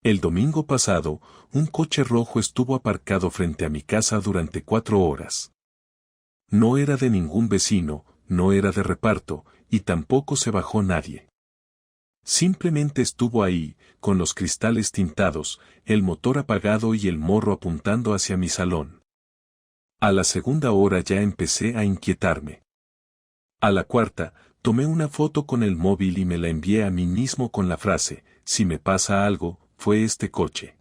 El domingo pasado, un coche rojo estuvo aparcado frente a mi casa durante 4 horas. No era de ningún vecino, no era de reparto, y tampoco se bajó nadie. Simplemente estuvo ahí, con los cristales tintados, el motor apagado y el morro apuntando hacia mi salón. A la segunda hora ya empecé a inquietarme. A la cuarta, tomé una foto con el móvil y me la envié a mí mismo con la frase, si me pasa algo, fue este coche.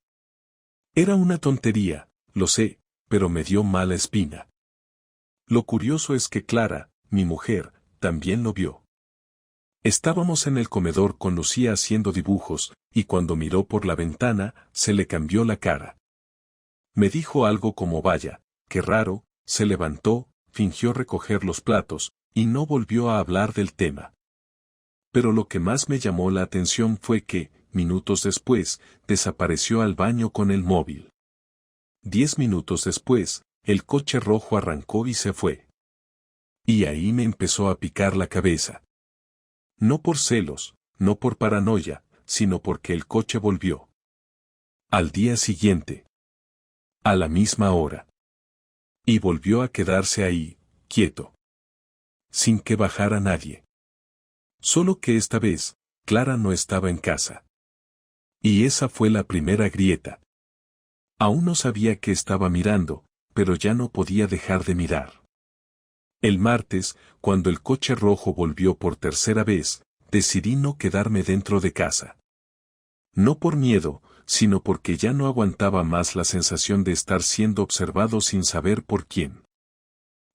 Era una tontería, lo sé, pero me dio mala espina. Lo curioso es que Clara, mi mujer, también lo vio. Estábamos en el comedor con Lucía haciendo dibujos, y cuando miró por la ventana, se le cambió la cara. Me dijo algo como vaya, qué raro, se levantó, fingió recoger los platos, y no volvió a hablar del tema. Pero lo que más me llamó la atención fue que, minutos después, desapareció al baño con el móvil. 10 minutos después, el coche rojo arrancó y se fue. Y ahí me empezó a picar la cabeza. No por celos, no por paranoia, sino porque el coche volvió. Al día siguiente. A la misma hora. Y volvió a quedarse ahí, quieto. Sin que bajara nadie. Solo que esta vez, Clara no estaba en casa. Y esa fue la primera grieta. Aún no sabía que estaba mirando, pero ya no podía dejar de mirar. El martes, cuando el coche rojo volvió por tercera vez, decidí no quedarme dentro de casa. No por miedo, sino porque ya no aguantaba más la sensación de estar siendo observado sin saber por quién.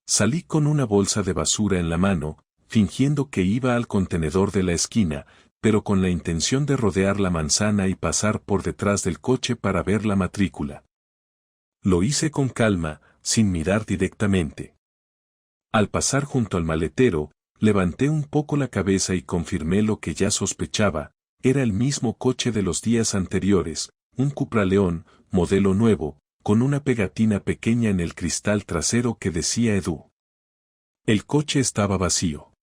Salí con una bolsa de basura en la mano, fingiendo que iba al contenedor de la esquina, pero con la intención de rodear la manzana y pasar por detrás del coche para ver la matrícula. Lo hice con calma, sin mirar directamente. Al pasar junto al maletero, levanté un poco la cabeza y confirmé lo que ya sospechaba, era el mismo coche de los días anteriores, un Cupra León, modelo nuevo, con una pegatina pequeña en el cristal trasero que decía Edu. El coche estaba vacío.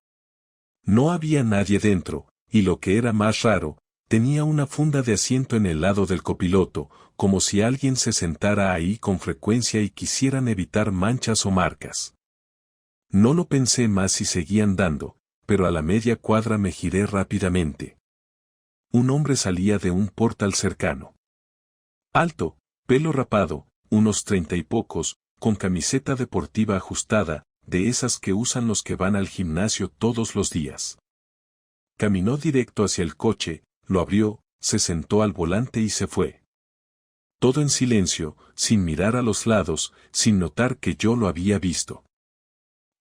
No había nadie dentro, y lo que era más raro, tenía una funda de asiento en el lado del copiloto, como si alguien se sentara ahí con frecuencia y quisieran evitar manchas o marcas. No lo pensé más y seguí andando, pero a la media cuadra me giré rápidamente. Un hombre salía de un portal cercano. Alto, pelo rapado, unos 30 y pocos, con camiseta deportiva ajustada, de esas que usan los que van al gimnasio todos los días. Caminó directo hacia el coche, lo abrió, se sentó al volante y se fue. Todo en silencio, sin mirar a los lados, sin notar que yo lo había visto.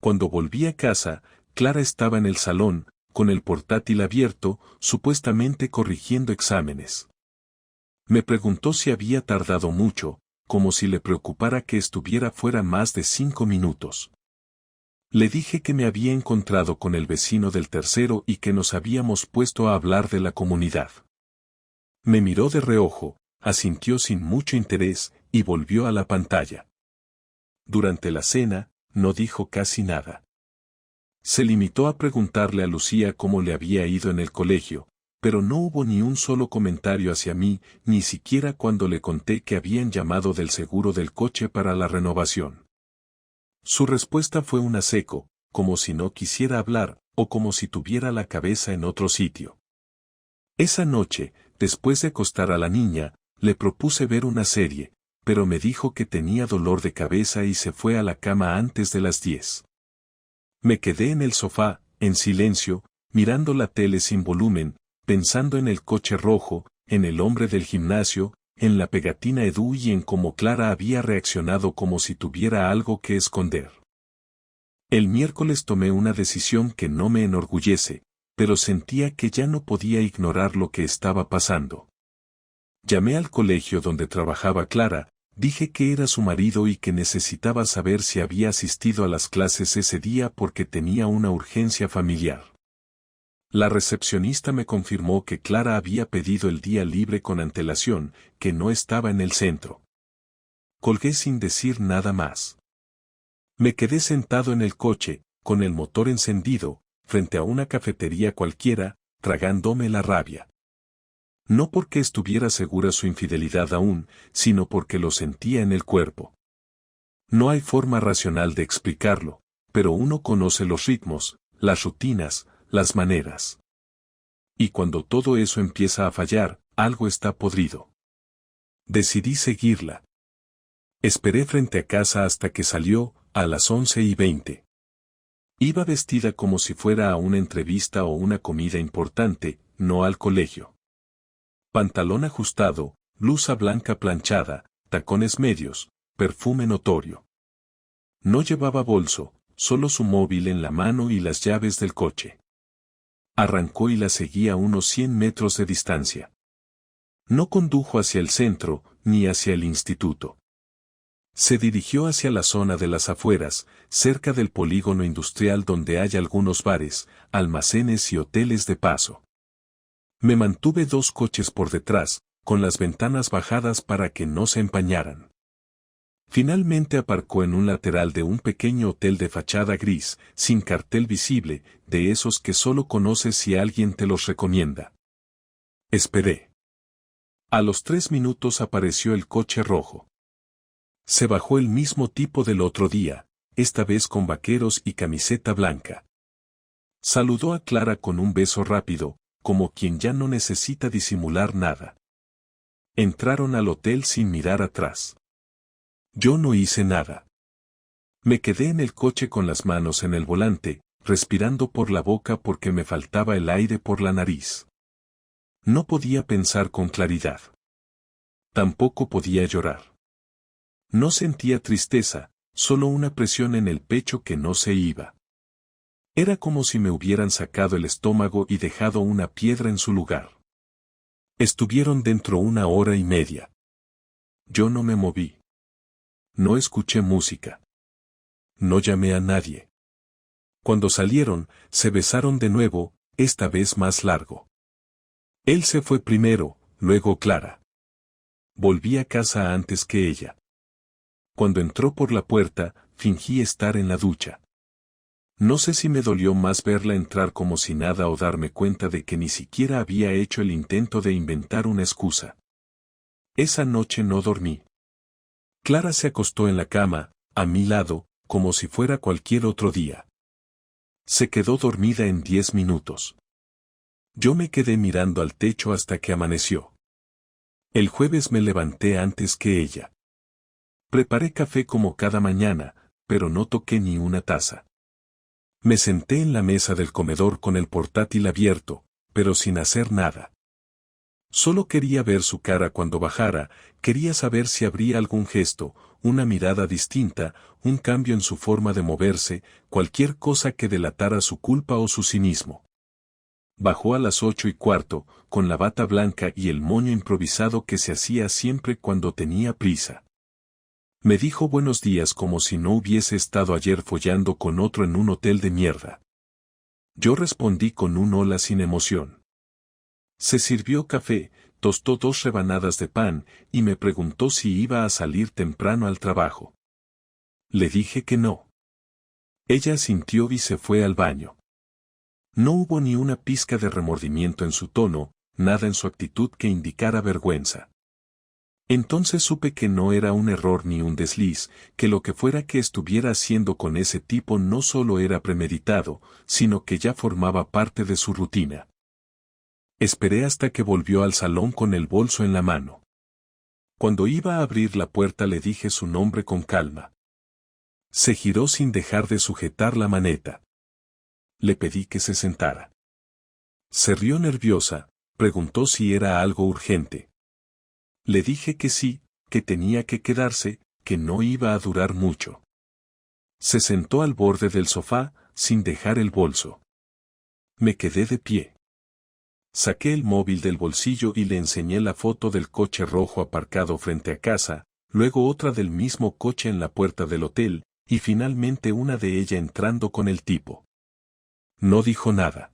Cuando volví a casa, Clara estaba en el salón, con el portátil abierto, supuestamente corrigiendo exámenes. Me preguntó si había tardado mucho, como si le preocupara que estuviera fuera más de 5 minutos. Le dije que me había encontrado con el vecino del tercero y que nos habíamos puesto a hablar de la comunidad. Me miró de reojo, asintió sin mucho interés, y volvió a la pantalla. Durante la cena, no dijo casi nada. Se limitó a preguntarle a Lucía cómo le había ido en el colegio, pero no hubo ni un solo comentario hacia mí, ni siquiera cuando le conté que habían llamado del seguro del coche para la renovación. Su respuesta fue una seco, como si no quisiera hablar, o como si tuviera la cabeza en otro sitio. Esa noche, después de acostar a la niña, le propuse ver una serie, pero me dijo que tenía dolor de cabeza y se fue a la cama antes de las 10. Me quedé en el sofá, en silencio, mirando la tele sin volumen, pensando en el coche rojo, en el hombre del gimnasio, en la pegatina Edu y en cómo Clara había reaccionado como si tuviera algo que esconder. El miércoles tomé una decisión que no me enorgullece, pero sentía que ya no podía ignorar lo que estaba pasando. Llamé al colegio donde trabajaba Clara, dije que era su marido y que necesitaba saber si había asistido a las clases ese día porque tenía una urgencia familiar. La recepcionista me confirmó que Clara había pedido el día libre con antelación, que no estaba en el centro. Colgué sin decir nada más. Me quedé sentado en el coche, con el motor encendido, frente a una cafetería cualquiera, tragándome la rabia. No porque estuviera segura su infidelidad aún, sino porque lo sentía en el cuerpo. No hay forma racional de explicarlo, pero uno conoce los ritmos, las rutinas, las maneras. Y cuando todo eso empieza a fallar, algo está podrido. Decidí seguirla. Esperé frente a casa hasta que salió, a las 11:20. Iba vestida como si fuera a una entrevista o una comida importante, no al colegio. Pantalón ajustado, blusa blanca planchada, tacones medios, perfume notorio. No llevaba bolso, solo su móvil en la mano y las llaves del coche. Arrancó y la seguí a unos 100 metros de distancia. No condujo hacia el centro, ni hacia el instituto. Se dirigió hacia la zona de las afueras, cerca del polígono industrial donde hay algunos bares, almacenes y hoteles de paso. Me mantuve 2 coches por detrás, con las ventanas bajadas para que no se empañaran. Finalmente aparcó en un lateral de un pequeño hotel de fachada gris, sin cartel visible, de esos que solo conoces si alguien te los recomienda. Esperé. A los 3 minutos apareció el coche rojo. Se bajó el mismo tipo del otro día, esta vez con vaqueros y camiseta blanca. Saludó a Clara con un beso rápido, como quien ya no necesita disimular nada. Entraron al hotel sin mirar atrás. Yo no hice nada. Me quedé en el coche con las manos en el volante, respirando por la boca porque me faltaba el aire por la nariz. No podía pensar con claridad. Tampoco podía llorar. No sentía tristeza, solo una presión en el pecho que no se iba. Era como si me hubieran sacado el estómago y dejado una piedra en su lugar. Estuvieron dentro 1 hora y media. Yo no me moví. No escuché música. No llamé a nadie. Cuando salieron, se besaron de nuevo, esta vez más largo. Él se fue primero, luego Clara. Volví a casa antes que ella. Cuando entró por la puerta, fingí estar en la ducha. No sé si me dolió más verla entrar como si nada o darme cuenta de que ni siquiera había hecho el intento de inventar una excusa. Esa noche no dormí. Clara se acostó en la cama, a mi lado, como si fuera cualquier otro día. Se quedó dormida en 10 minutos. Yo me quedé mirando al techo hasta que amaneció. El jueves me levanté antes que ella. Preparé café como cada mañana, pero no toqué ni una taza. Me senté en la mesa del comedor con el portátil abierto, pero sin hacer nada. Solo quería ver su cara cuando bajara, quería saber si habría algún gesto, una mirada distinta, un cambio en su forma de moverse, cualquier cosa que delatara su culpa o su cinismo. Bajó a las 8:15, con la bata blanca y el moño improvisado que se hacía siempre cuando tenía prisa. Me dijo buenos días como si no hubiese estado ayer follando con otro en un hotel de mierda. Yo respondí con un hola sin emoción. Se sirvió café, tostó 2 rebanadas de pan, y me preguntó si iba a salir temprano al trabajo. Le dije que no. Ella asintió y se fue al baño. No hubo ni una pizca de remordimiento en su tono, nada en su actitud que indicara vergüenza. Entonces supe que no era un error ni un desliz, que lo que fuera que estuviera haciendo con ese tipo no solo era premeditado, sino que ya formaba parte de su rutina. Esperé hasta que volvió al salón con el bolso en la mano. Cuando iba a abrir la puerta le dije su nombre con calma. Se giró sin dejar de sujetar la maneta. Le pedí que se sentara. Se rió nerviosa, preguntó si era algo urgente. Le dije que sí, que tenía que quedarse, que no iba a durar mucho. Se sentó al borde del sofá, sin dejar el bolso. Me quedé de pie. Saqué el móvil del bolsillo y le enseñé la foto del coche rojo aparcado frente a casa, luego otra del mismo coche en la puerta del hotel, y finalmente una de ella entrando con el tipo. No dijo nada.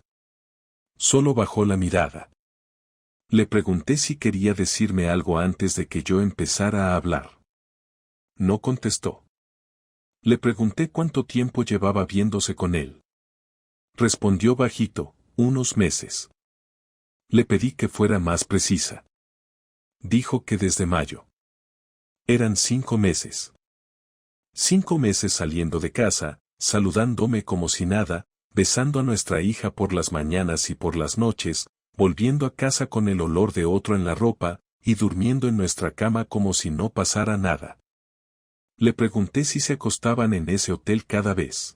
Solo bajó la mirada. Le pregunté si quería decirme algo antes de que yo empezara a hablar. No contestó. Le pregunté cuánto tiempo llevaba viéndose con él. Respondió bajito, unos meses. Le pedí que fuera más precisa. Dijo que desde mayo. Eran 5 meses. 5 meses saliendo de casa, saludándome como si nada, besando a nuestra hija por las mañanas y por las noches, volviendo a casa con el olor de otro en la ropa, y durmiendo en nuestra cama como si no pasara nada. Le pregunté si se acostaban en ese hotel cada vez.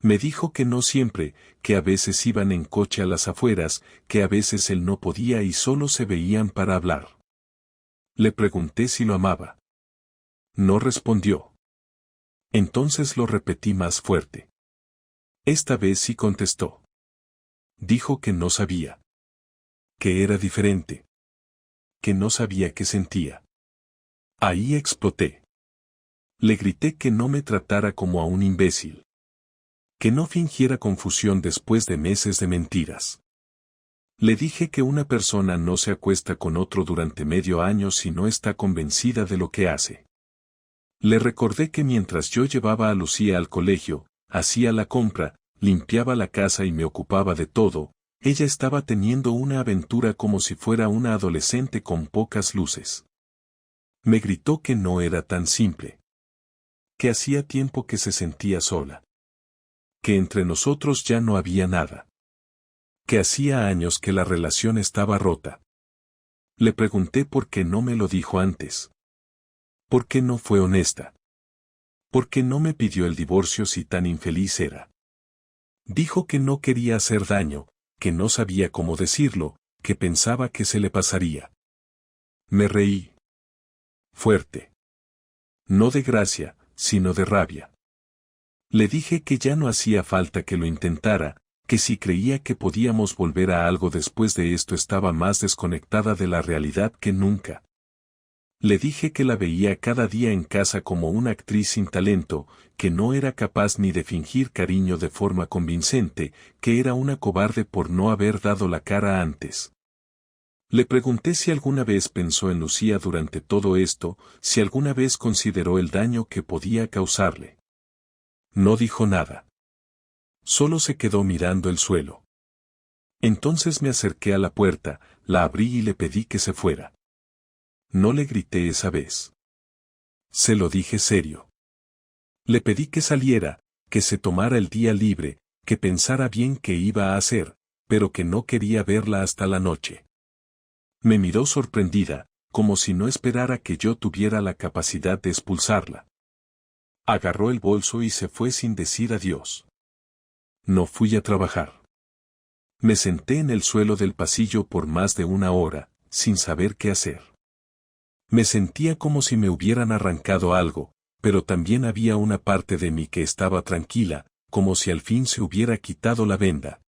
Me dijo que no siempre, que a veces iban en coche a las afueras, que a veces él no podía y solo se veían para hablar. Le pregunté si lo amaba. No respondió. Entonces lo repetí más fuerte. Esta vez sí contestó. Dijo que no sabía. Que era diferente. Que no sabía qué sentía. Ahí exploté. Le grité que no me tratara como a un imbécil. Que no fingiera confusión después de meses de mentiras. Le dije que una persona no se acuesta con otro durante medio año si no está convencida de lo que hace. Le recordé que mientras yo llevaba a Lucía al colegio, hacía la compra, limpiaba la casa y me ocupaba de todo, ella estaba teniendo una aventura como si fuera una adolescente con pocas luces. Me gritó que no era tan simple. Que hacía tiempo que se sentía sola. Que entre nosotros ya no había nada. Que hacía años que la relación estaba rota. Le pregunté por qué no me lo dijo antes. ¿Por qué no fue honesta? ¿Por qué no me pidió el divorcio si tan infeliz era? Dijo que no quería hacer daño, que no sabía cómo decirlo, que pensaba que se le pasaría. Me reí. Fuerte. No de gracia, sino de rabia. Le dije que ya no hacía falta que lo intentara, que si creía que podíamos volver a algo después de esto estaba más desconectada de la realidad que nunca. Le dije que la veía cada día en casa como una actriz sin talento, que no era capaz ni de fingir cariño de forma convincente, que era una cobarde por no haber dado la cara antes. Le pregunté si alguna vez pensó en Lucía durante todo esto, si alguna vez consideró el daño que podía causarle. No dijo nada. Solo se quedó mirando el suelo. Entonces me acerqué a la puerta, la abrí y le pedí que se fuera. No le grité esa vez. Se lo dije serio. Le pedí que saliera, que se tomara el día libre, que pensara bien qué iba a hacer, pero que no quería verla hasta la noche. Me miró sorprendida, como si no esperara que yo tuviera la capacidad de expulsarla. Agarró el bolso y se fue sin decir adiós. No fui a trabajar. Me senté en el suelo del pasillo por más de 1 hora, sin saber qué hacer. Me sentía como si me hubieran arrancado algo, pero también había una parte de mí que estaba tranquila, como si al fin se hubiera quitado la venda.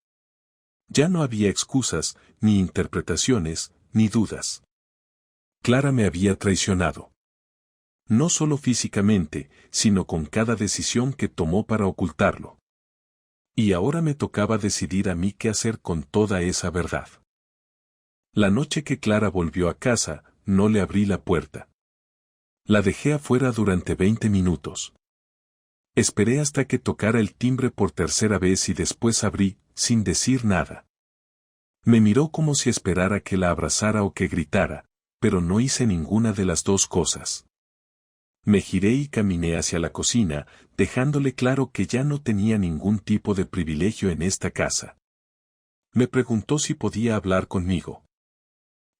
Ya no había excusas, ni interpretaciones, ni dudas. Clara me había traicionado. No solo físicamente, sino con cada decisión que tomó para ocultarlo. Y ahora me tocaba decidir a mí qué hacer con toda esa verdad. La noche que Clara volvió a casa, no le abrí la puerta. La dejé afuera durante 20 minutos. Esperé hasta que tocara el timbre por tercera vez y después abrí, sin decir nada. Me miró como si esperara que la abrazara o que gritara, pero no hice ninguna de las dos cosas. Me giré y caminé hacia la cocina, dejándole claro que ya no tenía ningún tipo de privilegio en esta casa. Me preguntó si podía hablar conmigo.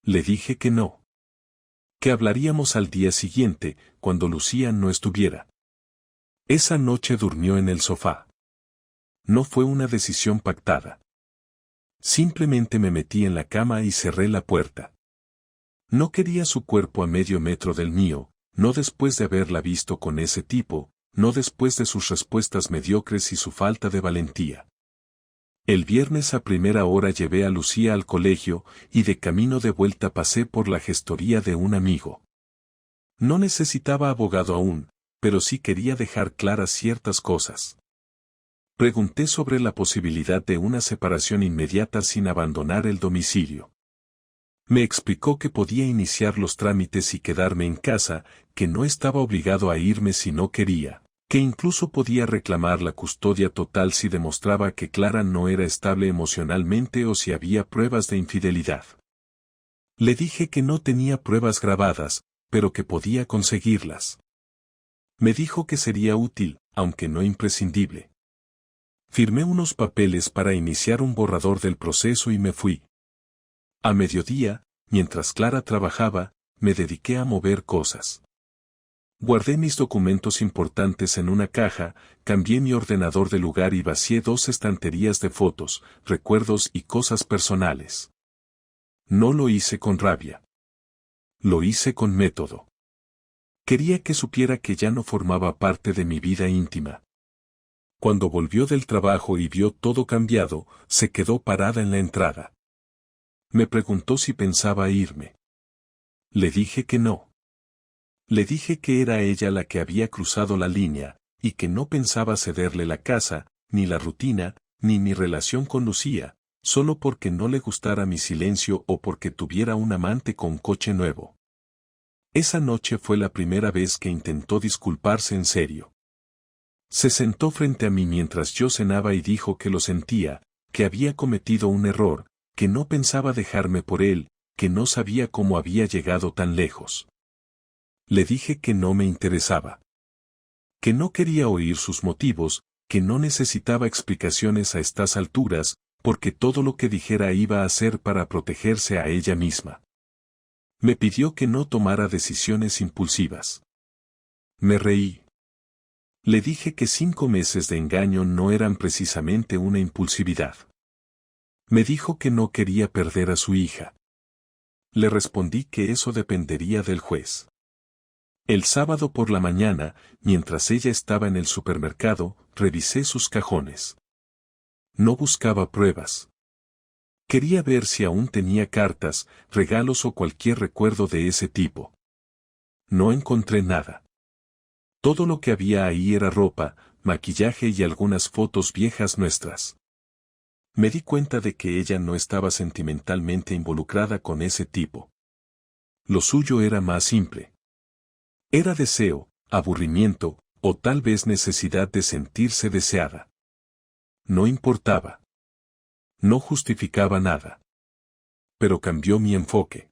Le dije que no. Que hablaríamos al día siguiente, cuando Lucía no estuviera. Esa noche durmió en el sofá. No fue una decisión pactada. Simplemente me metí en la cama y cerré la puerta. No quería su cuerpo a medio metro del mío, no después de haberla visto con ese tipo, no después de sus respuestas mediocres y su falta de valentía. El viernes a primera hora llevé a Lucía al colegio y de camino de vuelta pasé por la gestoría de un amigo. No necesitaba abogado aún, pero sí quería dejar claras ciertas cosas. Pregunté sobre la posibilidad de una separación inmediata sin abandonar el domicilio. Me explicó que podía iniciar los trámites y quedarme en casa, que no estaba obligado a irme si no quería. Que incluso podía reclamar la custodia total si demostraba que Clara no era estable emocionalmente o si había pruebas de infidelidad. Le dije que no tenía pruebas grabadas, pero que podía conseguirlas. Me dijo que sería útil, aunque no imprescindible. Firmé unos papeles para iniciar un borrador del proceso y me fui. A mediodía, mientras Clara trabajaba, me dediqué a mover cosas. Guardé mis documentos importantes en una caja, cambié mi ordenador de lugar y vacié 2 estanterías de fotos, recuerdos y cosas personales. No lo hice con rabia. Lo hice con método. Quería que supiera que ya no formaba parte de mi vida íntima. Cuando volvió del trabajo y vio todo cambiado, se quedó parada en la entrada. Me preguntó si pensaba irme. Le dije que no. Le dije que era ella la que había cruzado la línea, y que no pensaba cederle la casa, ni la rutina, ni mi relación con Lucía, solo porque no le gustara mi silencio o porque tuviera un amante con coche nuevo. Esa noche fue la primera vez que intentó disculparse en serio. Se sentó frente a mí mientras yo cenaba y dijo que lo sentía, que había cometido un error, que no pensaba dejarme por él, que no sabía cómo había llegado tan lejos. Le dije que no me interesaba. Que no quería oír sus motivos, que no necesitaba explicaciones a estas alturas, porque todo lo que dijera iba a ser para protegerse a ella misma. Me pidió que no tomara decisiones impulsivas. Me reí. Le dije que 5 meses de engaño no eran precisamente una impulsividad. Me dijo que no quería perder a su hija. Le respondí que eso dependería del juez. El sábado por la mañana, mientras ella estaba en el supermercado, revisé sus cajones. No buscaba pruebas. Quería ver si aún tenía cartas, regalos o cualquier recuerdo de ese tipo. No encontré nada. Todo lo que había ahí era ropa, maquillaje y algunas fotos viejas nuestras. Me di cuenta de que ella no estaba sentimentalmente involucrada con ese tipo. Lo suyo era más simple. Era deseo, aburrimiento, o tal vez necesidad de sentirse deseada. No importaba. No justificaba nada. Pero cambió mi enfoque.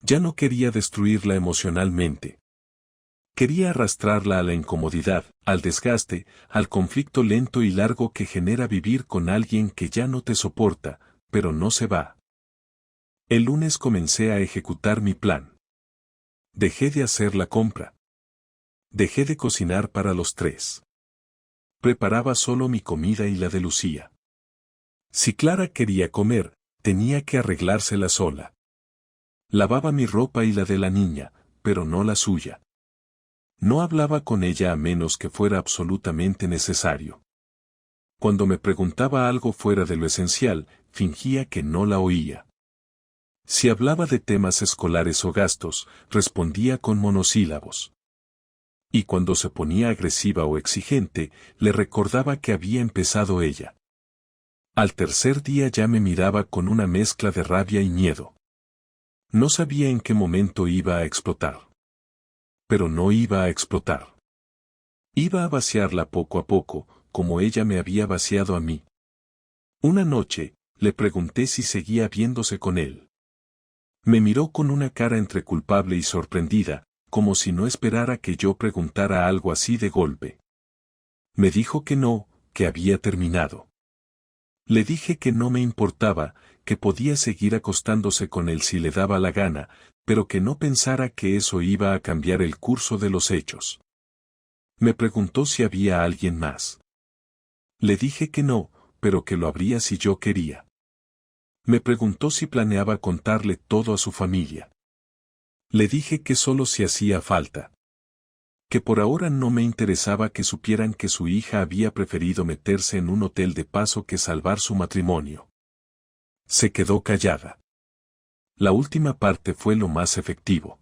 Ya no quería destruirla emocionalmente. Quería arrastrarla a la incomodidad, al desgaste, al conflicto lento y largo que genera vivir con alguien que ya no te soporta, pero no se va. El lunes comencé a ejecutar mi plan. Dejé de hacer la compra. Dejé de cocinar para los 3. Preparaba solo mi comida y la de Lucía. Si Clara quería comer, tenía que arreglársela sola. Lavaba mi ropa y la de la niña, pero no la suya. No hablaba con ella a menos que fuera absolutamente necesario. Cuando me preguntaba algo fuera de lo esencial, fingía que no la oía. Si hablaba de temas escolares o gastos, respondía con monosílabos. Y cuando se ponía agresiva o exigente, le recordaba que había empezado ella. Al tercer día ya me miraba con una mezcla de rabia y miedo. No sabía en qué momento iba a explotar. Pero no iba a explotar. Iba a vaciarla poco a poco, como ella me había vaciado a mí. Una noche, le pregunté si seguía viéndose con él. Me miró con una cara entre culpable y sorprendida, como si no esperara que yo preguntara algo así de golpe. Me dijo que no, que había terminado. Le dije que no me importaba, que podía seguir acostándose con él si le daba la gana, pero que no pensara que eso iba a cambiar el curso de los hechos. Me preguntó si había alguien más. Le dije que no, pero que lo habría si yo quería. Me preguntó si planeaba contarle todo a su familia. Le dije que solo si hacía falta. Que por ahora no me interesaba que supieran que su hija había preferido meterse en un hotel de paso que salvar su matrimonio. Se quedó callada. La última parte fue lo más efectivo.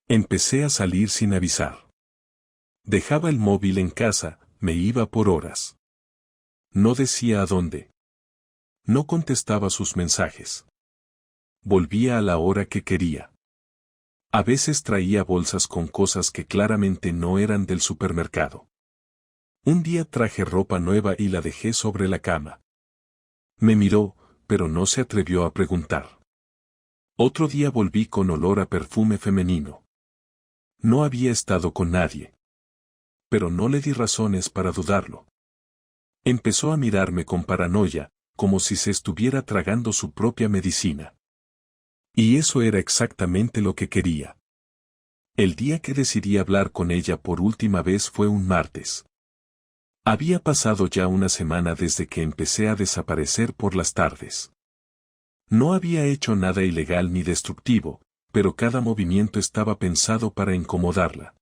Empecé a salir sin avisar. Dejaba el móvil en casa, me iba por horas. No decía a dónde. No contestaba sus mensajes. Volvía a la hora que quería. A veces traía bolsas con cosas que claramente no eran del supermercado. Un día traje ropa nueva y la dejé sobre la cama. Me miró, pero no se atrevió a preguntar. Otro día volví con olor a perfume femenino. No había estado con nadie. Pero no le di razones para dudarlo. Empezó a mirarme con paranoia, como si se estuviera tragando su propia medicina. Y eso era exactamente lo que quería. El día que decidí hablar con ella por última vez fue un martes. Había pasado ya una semana desde que empecé a desaparecer por las tardes. No había hecho nada ilegal ni destructivo, pero cada movimiento estaba pensado para incomodarla.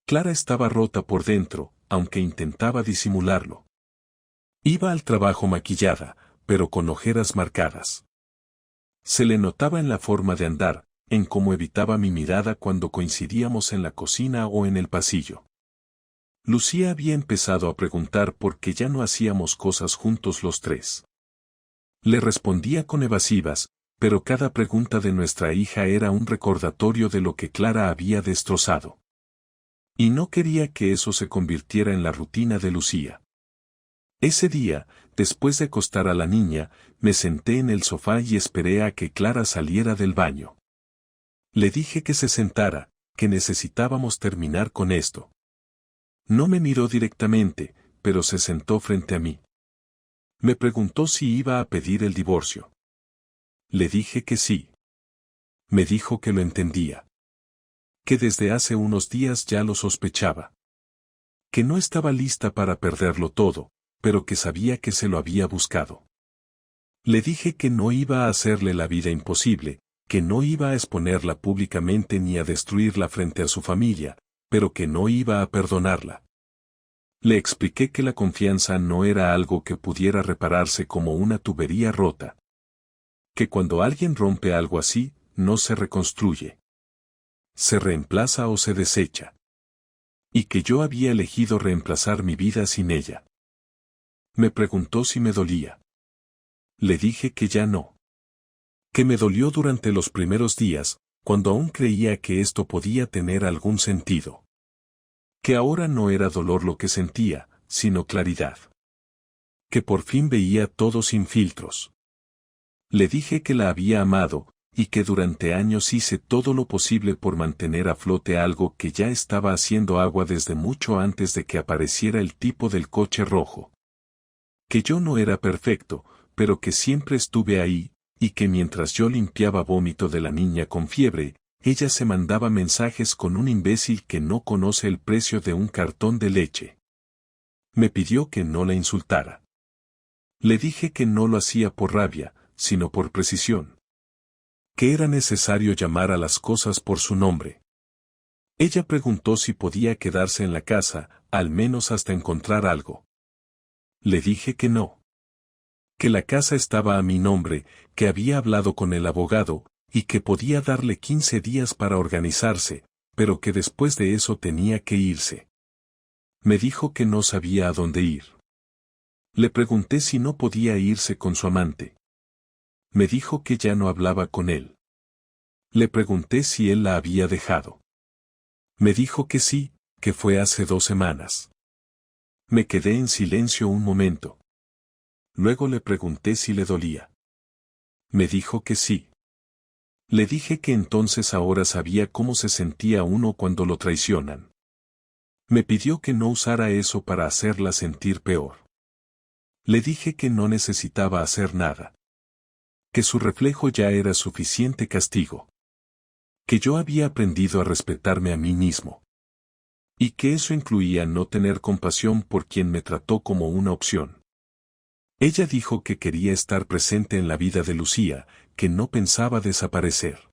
Clara estaba rota por dentro, aunque intentaba disimularlo. Iba al trabajo maquillada, pero con ojeras marcadas. Se le notaba en la forma de andar, en cómo evitaba mi mirada cuando coincidíamos en la cocina o en el pasillo. Lucía había empezado a preguntar por qué ya no hacíamos cosas juntos los tres. Le respondía con evasivas, pero cada pregunta de nuestra hija era un recordatorio de lo que Clara había destrozado. Y no quería que eso se convirtiera en la rutina de Lucía. Ese día, después de acostar a la niña, me senté en el sofá y esperé a que Clara saliera del baño. Le dije que se sentara, que necesitábamos terminar con esto. No me miró directamente, pero se sentó frente a mí. Me preguntó si iba a pedir el divorcio. Le dije que sí. Me dijo que lo entendía. Que desde hace unos días ya lo sospechaba. Que no estaba lista para perderlo todo, pero que sabía que se lo había buscado. Le dije que no iba a hacerle la vida imposible, que no iba a exponerla públicamente ni a destruirla frente a su familia, pero que no iba a perdonarla. Le expliqué que la confianza no era algo que pudiera repararse como una tubería rota. Que cuando alguien rompe algo así, no se reconstruye. Se reemplaza o se desecha. Y que yo había elegido reemplazar mi vida sin ella. Me preguntó si me dolía. Le dije que ya no. Que me dolió durante los primeros días, cuando aún creía que esto podía tener algún sentido. Que ahora no era dolor lo que sentía, sino claridad. Que por fin veía todo sin filtros. Le dije que la había amado, y que durante años hice todo lo posible por mantener a flote algo que ya estaba haciendo agua desde mucho antes de que apareciera el tipo del coche rojo. Que yo no era perfecto, pero que siempre estuve ahí, y que mientras yo limpiaba vómito de la niña con fiebre, ella se mandaba mensajes con un imbécil que no conoce el precio de un cartón de leche. Me pidió que no la insultara. Le dije que no lo hacía por rabia, sino por precisión. Que era necesario llamar a las cosas por su nombre. Ella preguntó si podía quedarse en la casa, al menos hasta encontrar algo. Le dije que no. Que la casa estaba a mi nombre, que había hablado con el abogado, y que podía darle 15 días para organizarse, pero que después de eso tenía que irse. Me dijo que no sabía a dónde ir. Le pregunté si no podía irse con su amante. Me dijo que ya no hablaba con él. Le pregunté si él la había dejado. Me dijo que sí, que fue hace 2 semanas. Me quedé en silencio un momento. Luego le pregunté si le dolía. Me dijo que sí. Le dije que entonces ahora sabía cómo se sentía uno cuando lo traicionan. Me pidió que no usara eso para hacerla sentir peor. Le dije que no necesitaba hacer nada. Que su reflejo ya era suficiente castigo. Que yo había aprendido a respetarme a mí mismo. Y que eso incluía no tener compasión por quien me trató como una opción. Ella dijo que quería estar presente en la vida de Lucía, que no pensaba desaparecer.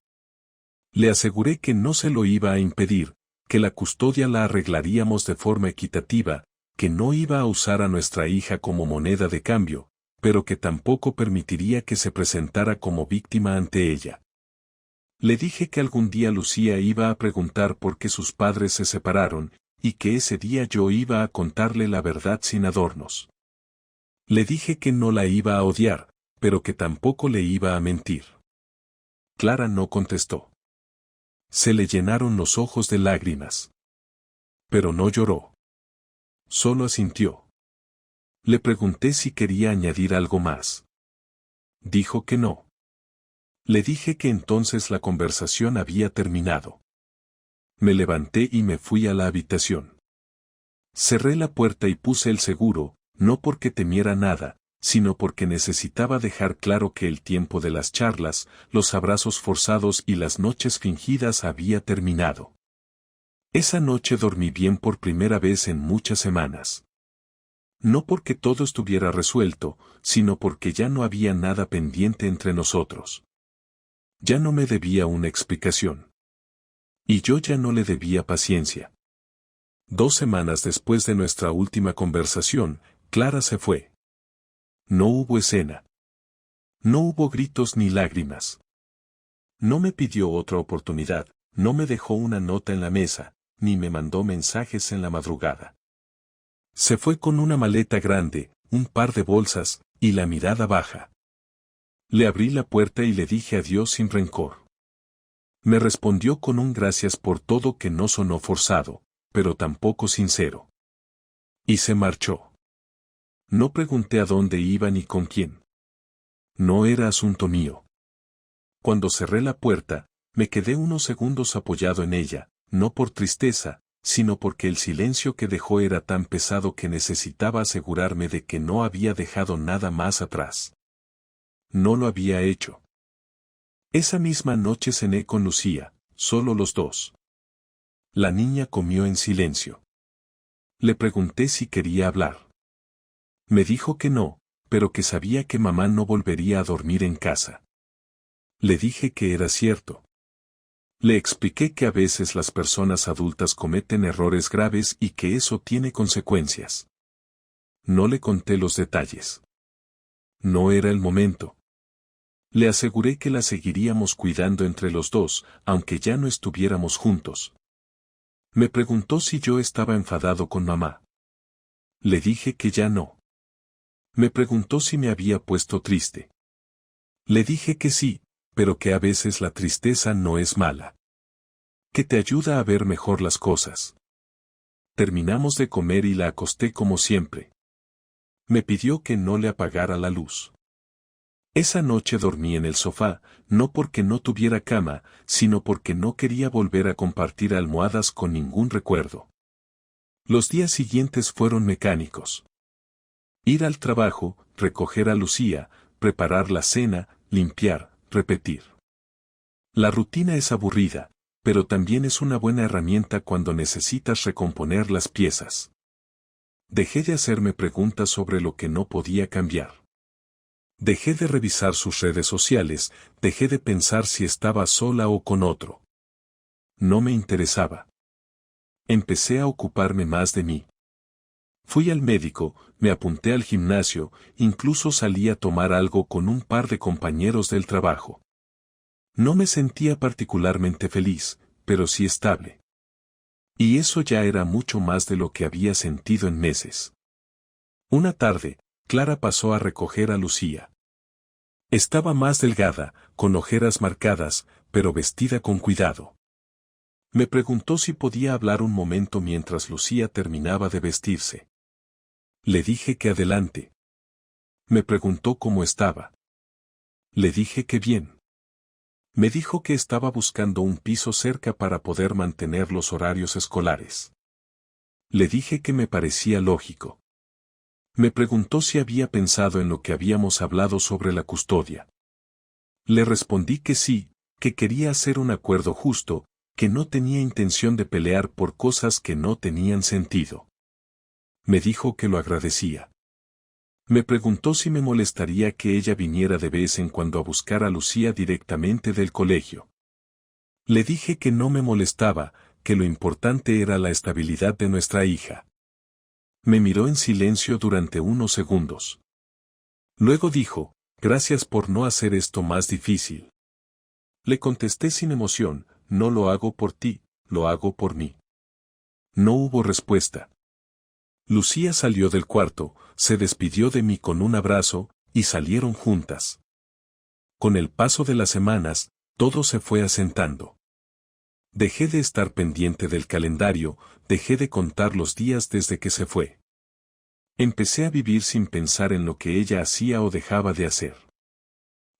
Le aseguré que no se lo iba a impedir, que la custodia la arreglaríamos de forma equitativa, que no iba a usar a nuestra hija como moneda de cambio, pero que tampoco permitiría que se presentara como víctima ante ella. Le dije que algún día Lucía iba a preguntar por qué sus padres se separaron, y que ese día yo iba a contarle la verdad sin adornos. Le dije que no la iba a odiar, pero que tampoco le iba a mentir. Clara no contestó. Se le llenaron los ojos de lágrimas. Pero no lloró. Solo asintió. Le pregunté si quería añadir algo más. Dijo que no. Le dije que entonces la conversación había terminado. Me levanté y me fui a la habitación. Cerré la puerta y puse el seguro, no porque temiera nada, sino porque necesitaba dejar claro que el tiempo de las charlas, los abrazos forzados y las noches fingidas había terminado. Esa noche dormí bien por primera vez en muchas semanas. No porque todo estuviera resuelto, sino porque ya no había nada pendiente entre nosotros. Ya no me debía una explicación. Y yo ya no le debía paciencia. 2 semanas después de nuestra última conversación, Clara se fue. No hubo escena. No hubo gritos ni lágrimas. No me pidió otra oportunidad, no me dejó una nota en la mesa, ni me mandó mensajes en la madrugada. Se fue con una maleta grande, un par de bolsas, y la mirada baja. Le abrí la puerta y le dije adiós sin rencor. Me respondió con un gracias por todo que no sonó forzado, pero tampoco sincero. Y se marchó. No pregunté a dónde iba ni con quién. No era asunto mío. Cuando cerré la puerta, me quedé unos segundos apoyado en ella, no por tristeza, sino porque el silencio que dejó era tan pesado que necesitaba asegurarme de que no había dejado nada más atrás. No lo había hecho. Esa misma noche cené con Lucía, solo los dos. La niña comió en silencio. Le pregunté si quería hablar. Me dijo que no, pero que sabía que mamá no volvería a dormir en casa. Le dije que era cierto. Le expliqué que a veces las personas adultas cometen errores graves y que eso tiene consecuencias. No le conté los detalles. No era el momento. Le aseguré que la seguiríamos cuidando entre los dos, aunque ya no estuviéramos juntos. Me preguntó si yo estaba enfadado con mamá. Le dije que ya no. Me preguntó si me había puesto triste. Le dije que sí, pero que a veces la tristeza no es mala. Que te ayuda a ver mejor las cosas. Terminamos de comer y la acosté como siempre. Me pidió que no le apagara la luz. Esa noche dormí en el sofá, no porque no tuviera cama, sino porque no quería volver a compartir almohadas con ningún recuerdo. Los días siguientes fueron mecánicos. Ir al trabajo, recoger a Lucía, preparar la cena, limpiar, repetir. La rutina es aburrida, pero también es una buena herramienta cuando necesitas recomponer las piezas. Dejé de hacerme preguntas sobre lo que no podía cambiar. Dejé de revisar sus redes sociales, dejé de pensar si estaba sola o con otro. No me interesaba. Empecé a ocuparme más de mí. Fui al médico, me apunté al gimnasio, incluso salí a tomar algo con un par de compañeros del trabajo. No me sentía particularmente feliz, pero sí estable. Y eso ya era mucho más de lo que había sentido en meses. Una tarde, Clara pasó a recoger a Lucía. Estaba más delgada, con ojeras marcadas, pero vestida con cuidado. Me preguntó si podía hablar un momento mientras Lucía terminaba de vestirse. Le dije que adelante. Me preguntó cómo estaba. Le dije que bien. Me dijo que estaba buscando un piso cerca para poder mantener los horarios escolares. Le dije que me parecía lógico. Me preguntó si había pensado en lo que habíamos hablado sobre la custodia. Le respondí que sí, que quería hacer un acuerdo justo, que no tenía intención de pelear por cosas que no tenían sentido. Me dijo que lo agradecía. Me preguntó si me molestaría que ella viniera de vez en cuando a buscar a Lucía directamente del colegio. Le dije que no me molestaba, que lo importante era la estabilidad de nuestra hija. Me miró en silencio durante unos segundos. Luego dijo, gracias por no hacer esto más difícil. Le contesté sin emoción, no lo hago por ti, lo hago por mí. No hubo respuesta. Lucía salió del cuarto, se despidió de mí con un abrazo, y salieron juntas. Con el paso de las semanas, todo se fue asentando. Dejé de estar pendiente del calendario, dejé de contar los días desde que se fue. Empecé a vivir sin pensar en lo que ella hacía o dejaba de hacer.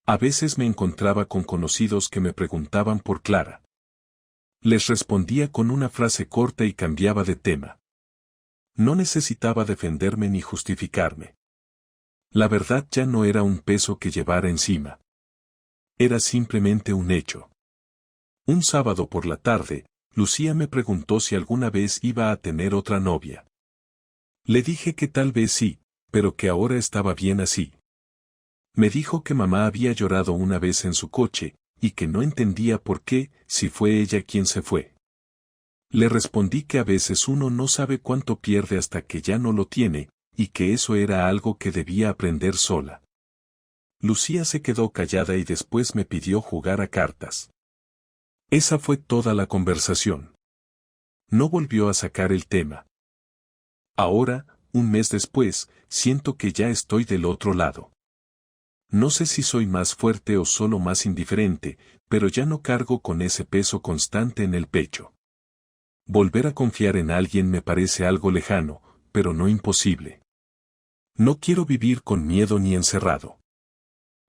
A veces me encontraba con conocidos que me preguntaban por Clara. Les respondía con una frase corta y cambiaba de tema. No necesitaba defenderme ni justificarme. La verdad ya no era un peso que llevara encima. Era simplemente un hecho. Un sábado por la tarde, Lucía me preguntó si alguna vez iba a tener otra novia. Le dije que tal vez sí, pero que ahora estaba bien así. Me dijo que mamá había llorado una vez en su coche, y que no entendía por qué, si fue ella quien se fue. Le respondí que a veces uno no sabe cuánto pierde hasta que ya no lo tiene, y que eso era algo que debía aprender sola. Lucía se quedó callada y después me pidió jugar a cartas. Esa fue toda la conversación. No volvió a sacar el tema. Ahora, un mes después, siento que ya estoy del otro lado. No sé si soy más fuerte o solo más indiferente, pero ya no cargo con ese peso constante en el pecho. Volver a confiar en alguien me parece algo lejano, pero no imposible. No quiero vivir con miedo ni encerrado.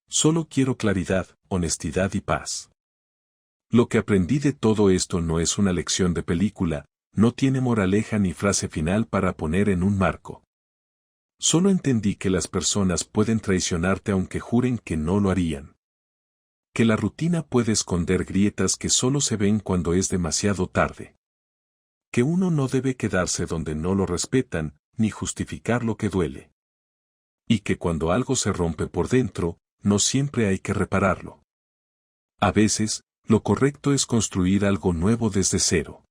Solo quiero claridad, honestidad y paz. Lo que aprendí de todo esto no es una lección de película, no tiene moraleja ni frase final para poner en un marco. Solo entendí que las personas pueden traicionarte aunque juren que no lo harían. Que la rutina puede esconder grietas que solo se ven cuando es demasiado tarde. Que uno no debe quedarse donde no lo respetan, ni justificar lo que duele. Y que cuando algo se rompe por dentro, no siempre hay que repararlo. A veces, lo correcto es construir algo nuevo desde cero.